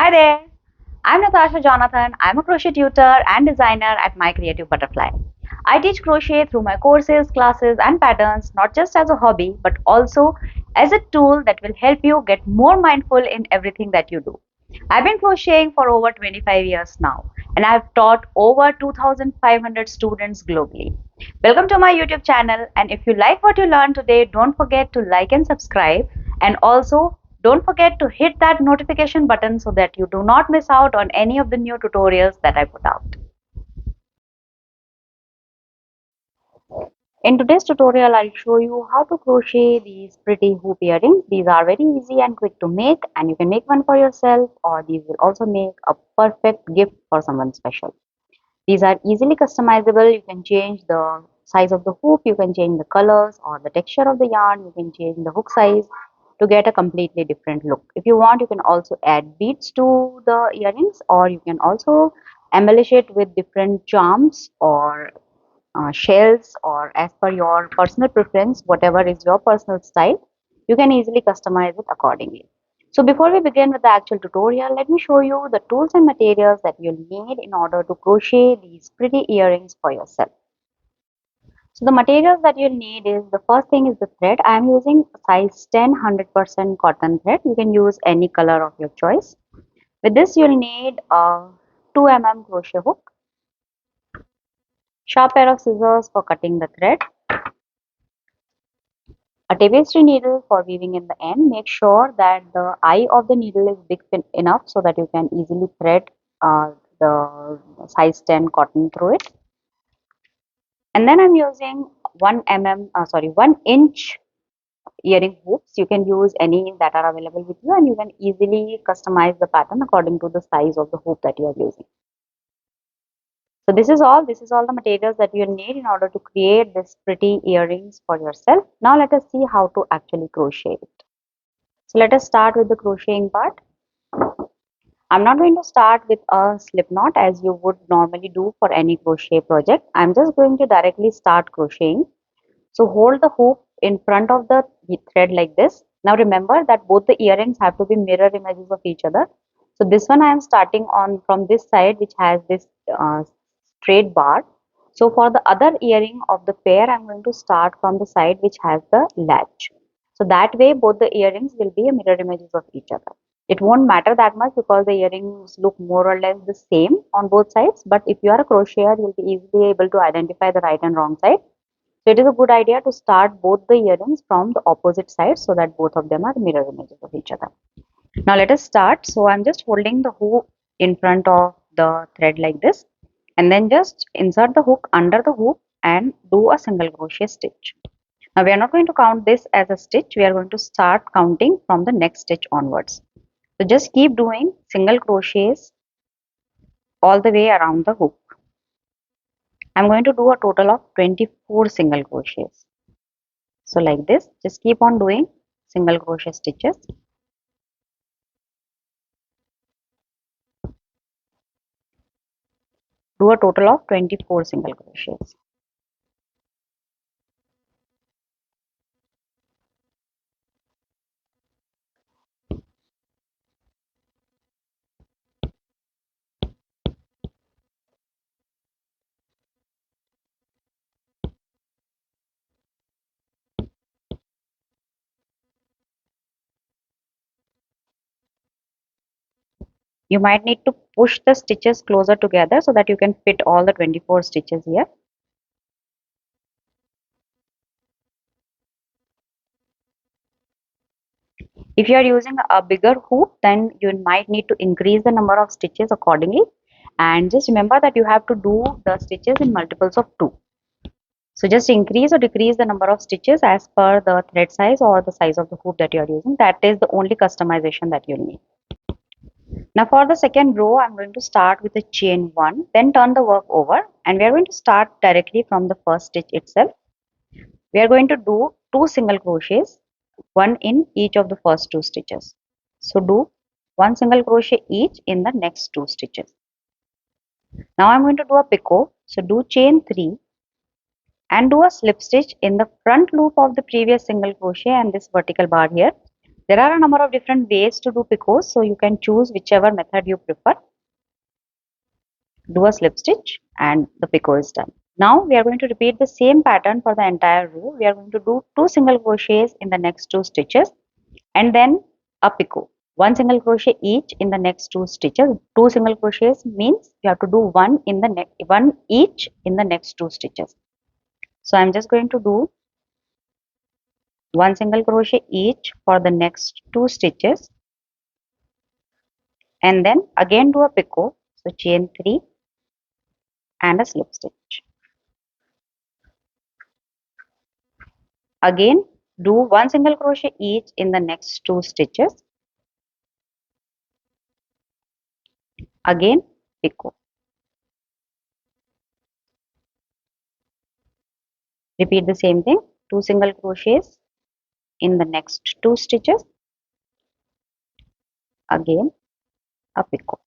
Hi there, I'm Natasha Jonathan. I'm a crochet tutor and designer at My Creative Butterfly. I teach crochet through my courses, classes, and patterns, not just as a hobby, but also as a tool that will help you get more mindful in everything that you do. I've been crocheting for over 25 years now, and I've taught over 2,500 students globally. Welcome to my YouTube channel, and if you like what you learned today, don't forget to like and subscribe, and also don't forget to hit that notification button so that you do not miss out on any of the new tutorials that I put out. In today's tutorial, I'll show you how to crochet these pretty hoop earrings. These are very easy and quick to make, and you can make one for yourself, or these will also make a perfect gift for someone special. These are easily customizable. You can change the size of the hoop, you can change the colors or the texture of the yarn, you can change the hook size to get a completely different look. If you want, you can also add beads to the earrings, or you can also embellish it with different charms or shells, or as per your personal preference, whatever is your personal style, you can easily customize it accordingly. So before we begin with the actual tutorial, let me show you the tools and materials that you'll need in order to crochet these pretty earrings for yourself. So the materials that you'll need is, the first thing is the thread. I am using size 10 100% cotton thread. You can use any color of your choice. With this you'll need a 2 mm crochet hook, sharp pair of scissors for cutting the thread, a tapestry needle for weaving in the end. Make sure that the eye of the needle is big enough so that you can easily thread the size 10 cotton through it. And then I'm using 1 inch earring hoops. You can use any that are available with you, and you can easily customize the pattern according to the size of the hoop that you are using. So this is all the materials that you need in order to create this pretty earrings for yourself. Now let us see how to actually crochet it. So let us start with the crocheting part. I'm not going to start with a slip knot as you would normally do for any crochet project. I'm just going to directly start crocheting. So hold the hoop in front of the thread like this. Now remember that both the earrings have to be mirror images of each other. So this one I am starting on from this side, which has this straight bar. So for the other earring of the pair, I'm going to start from the side which has the latch. So that way both the earrings will be mirror images of each other. It won't matter that much because the earrings look more or less the same on both sides. But if you are a crocheter, you'll be easily able to identify the right and wrong side. So it is a good idea to start both the earrings from the opposite side so that both of them are mirror images of each other. Now let us start. So I'm just holding the hook in front of the thread like this, and then just insert the hook under the hoop and do a single crochet stitch. Now we are not going to count this as a stitch. We are going to start counting from the next stitch onwards. So just keep doing single crochets all the way around the hook. I'm going to do a total of 24 single crochets. So like this, just keep on doing single crochet stitches. Do a total of 24 single crochets. You might need to push the stitches closer together so that you can fit all the 24 stitches here. If you are using a bigger hoop, then you might need to increase the number of stitches accordingly. And just remember that you have to do the stitches in multiples of 2. So just increase or decrease the number of stitches as per the thread size or the size of the hoop that you are using. That is the only customization that you'll need. Now for the second row, I'm going to start with a chain 1, then turn the work over, and we are going to start directly from the first stitch itself. We are going to do 2 single crochets, one in each of the first 2 stitches. So do 1 single crochet each in the next 2 stitches. Now I'm going to do a picot. So do chain 3 and do a slip stitch in the front loop of the previous single crochet and this vertical bar here. There are a number of different ways to do picots, so you can choose whichever method you prefer. Do a slip stitch and the picot is done. Now we are going to repeat the same pattern for the entire row. We are going to do 2 single crochets in the next 2 stitches and then a picot. 1 single crochet each in the next 2 stitches. 2 single crochets means you have to do one each in the next 2 stitches. So I'm just going to do 1 single crochet each for the next 2 stitches and then again do a picot. So chain 3 and a slip stitch. Again do 1 single crochet each in the next 2 stitches. Again picot. Repeat the same thing, 2 single crochets in the next 2 stitches. Again a picot.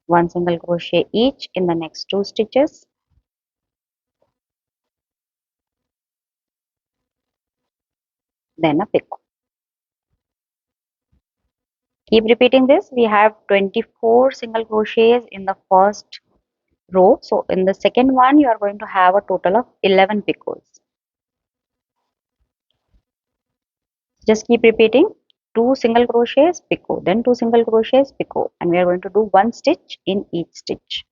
One single crochet each in the next 2 stitches. Then a picot. Keep repeating this. We have 24 single crochets in the first row. So in the second one, you are going to have a total of 11 picots. Just keep repeating 2 single crochets picot, then 2 single crochets picot, and we are going to do 1 stitch in each stitch.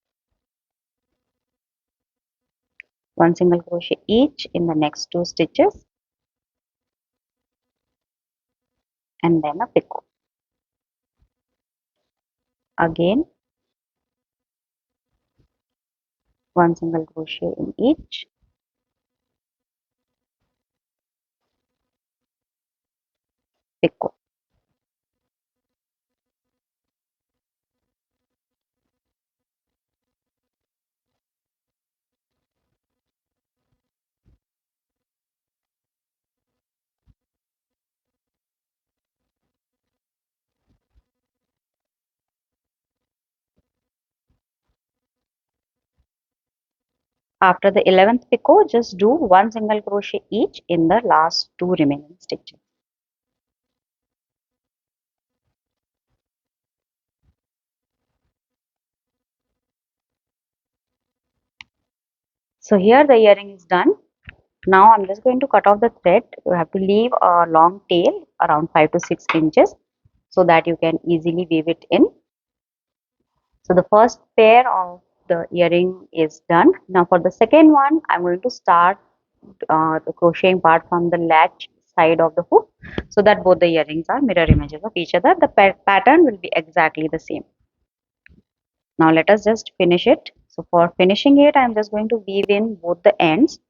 1 single crochet each in the next 2 stitches and then a picot. Again 1 single crochet in each, picot. After the 11th picot, just do 1 single crochet each in the last 2 remaining stitches. So here the earring is done. Now I'm just going to cut off the thread. You have to leave a long tail around 5 to 6 inches so that you can easily weave it in. So the first pair of the earring is done. Now for the second one, I'm going to start the crocheting part from the latch side of the hook so that both the earrings are mirror images of each other. The pattern will be exactly the same. Now let us just finish it. So for finishing it, I'm just going to weave in both the ends.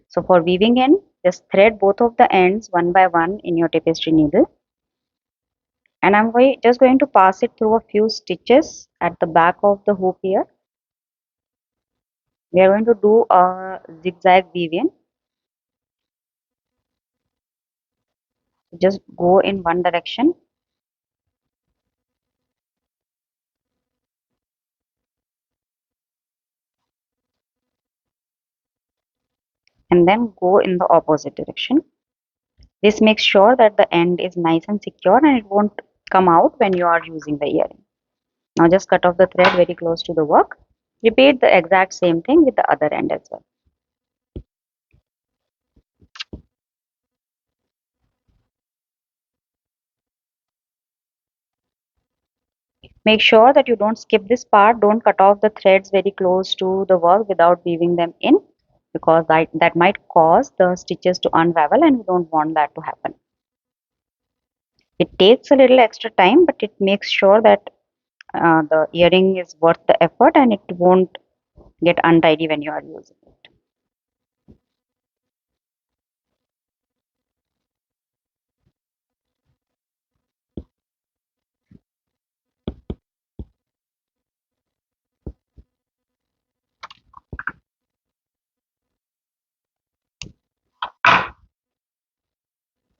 So for weaving in, just thread both of the ends one by one in your tapestry needle. And I'm just going to pass it through a few stitches at the back of the hoop here. We are going to do a zigzag weave in. Just go in one direction and then go in the opposite direction. This makes sure that the end is nice and secure and it won't come out when you are using the earring. Now just cut off the thread very close to the work. Repeat the exact same thing with the other end as well. Make sure that you don't skip this part. Don't cut off the threads very close to the work without weaving them in, because that might cause the stitches to unravel and we don't want that to happen. It takes a little extra time, but it makes sure that the earring is worth the effort and it won't get untidy when you are using it.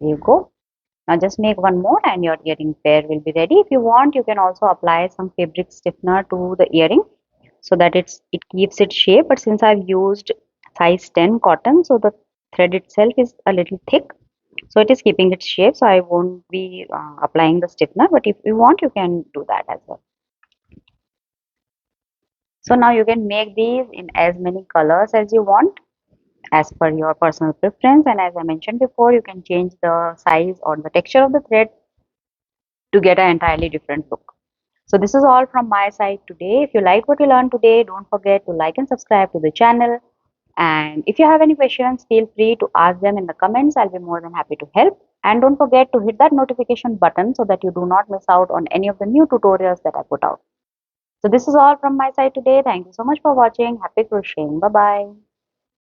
There you go. Now just make one more and your earring pair will be ready. If you want, you can also apply some fabric stiffener to the earring so that it keeps its shape. But since I've used size 10 cotton, so the thread itself is a little thick, so it is keeping its shape, so I won't be applying the stiffener, but if you want you can do that as well. So now you can make these in as many colors as you want as per your personal preference, and as I mentioned before, you can change the size or the texture of the thread to get an entirely different look. So this is all from my side today. If you like what you learned today, don't forget to like and subscribe to the channel. And if you have any questions, feel free to ask them in the comments. I'll be more than happy to help. And don't forget to hit that notification button so that you do not miss out on any of the new tutorials that I put out. So this is all from my side today. Thank you so much for watching. Happy crocheting. Bye bye.